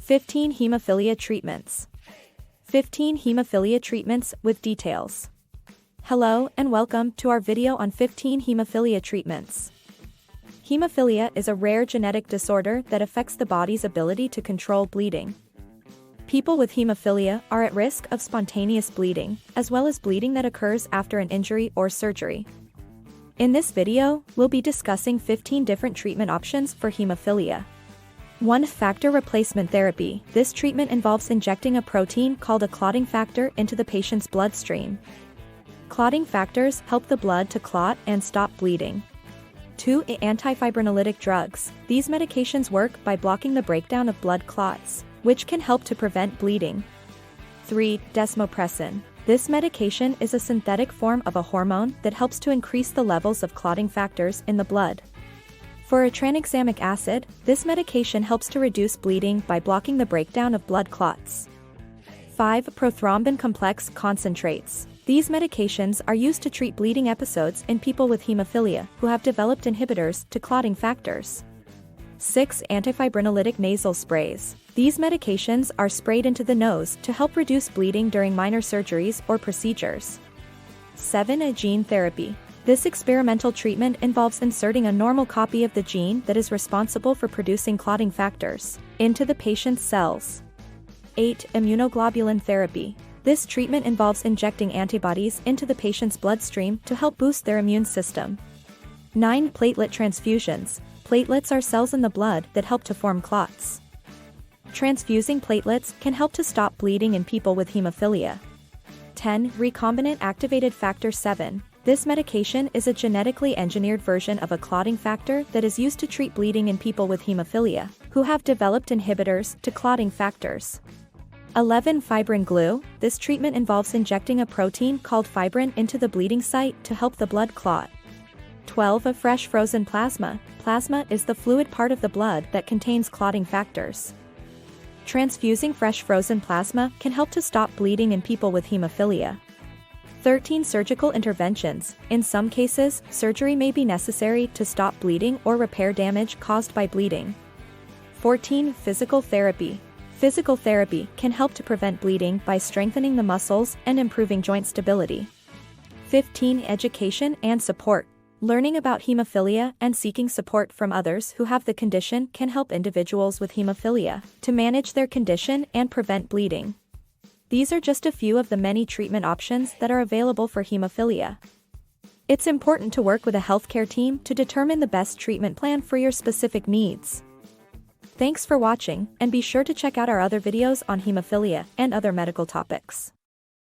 15 Hemophilia treatments. 15 Hemophilia treatments with details. Hello and welcome to our video on 15 Hemophilia treatments. Hemophilia is a rare genetic disorder that affects the body's ability to control bleeding. People with hemophilia are at risk of spontaneous bleeding, as well as bleeding that occurs after an injury or surgery. In this video, we'll be discussing 15 different treatment options for hemophilia. 1. Factor replacement therapy. This treatment involves injecting a protein called a clotting factor into the patient's bloodstream. Clotting factors help the blood to clot and stop bleeding. 2. Anti-fibrinolytic drugs. These medications work by blocking the breakdown of blood clots, which can help to prevent bleeding. 3. Desmopressin. This medication is a synthetic form of a hormone that helps to increase the levels of clotting factors in the blood. For a tranexamic acid, this medication helps to reduce bleeding by blocking the breakdown of blood clots. 5. Prothrombin complex concentrates. These medications are used to treat bleeding episodes in people with hemophilia who have developed inhibitors to clotting factors. 6. Antifibrinolytic nasal sprays. These medications are sprayed into the nose to help reduce bleeding during minor surgeries or procedures. 7. Gene therapy. This experimental treatment involves inserting a normal copy of the gene that is responsible for producing clotting factors into the patient's cells. 8. Immunoglobulin therapy. This treatment involves injecting antibodies into the patient's bloodstream to help boost their immune system. 9. Platelet transfusions. Platelets are cells in the blood that help to form clots. Transfusing platelets can help to stop bleeding in people with hemophilia. 10. Recombinant activated factor 7. This medication is a genetically engineered version of a clotting factor that is used to treat bleeding in people with hemophilia who have developed inhibitors to clotting factors. 11. Fibrin glue. This treatment involves injecting a protein called fibrin into the bleeding site to help the blood clot. 12. Fresh frozen plasma. Plasma is the fluid part of the blood that contains clotting factors. Transfusing fresh frozen plasma can help to stop bleeding in people with hemophilia. 13. Surgical interventions. In some cases, surgery may be necessary to stop bleeding or repair damage caused by bleeding. 14. Physical therapy. Physical therapy can help to prevent bleeding by strengthening the muscles and improving joint stability. 15. Education and support. Learning about hemophilia and seeking support from others who have the condition can help individuals with hemophilia to manage their condition and prevent bleeding. These are just a few of the many treatment options that are available for hemophilia. It's important to work with a healthcare team to determine the best treatment plan for your specific needs. Thanks for watching, and be sure to check out our other videos on hemophilia and other medical topics.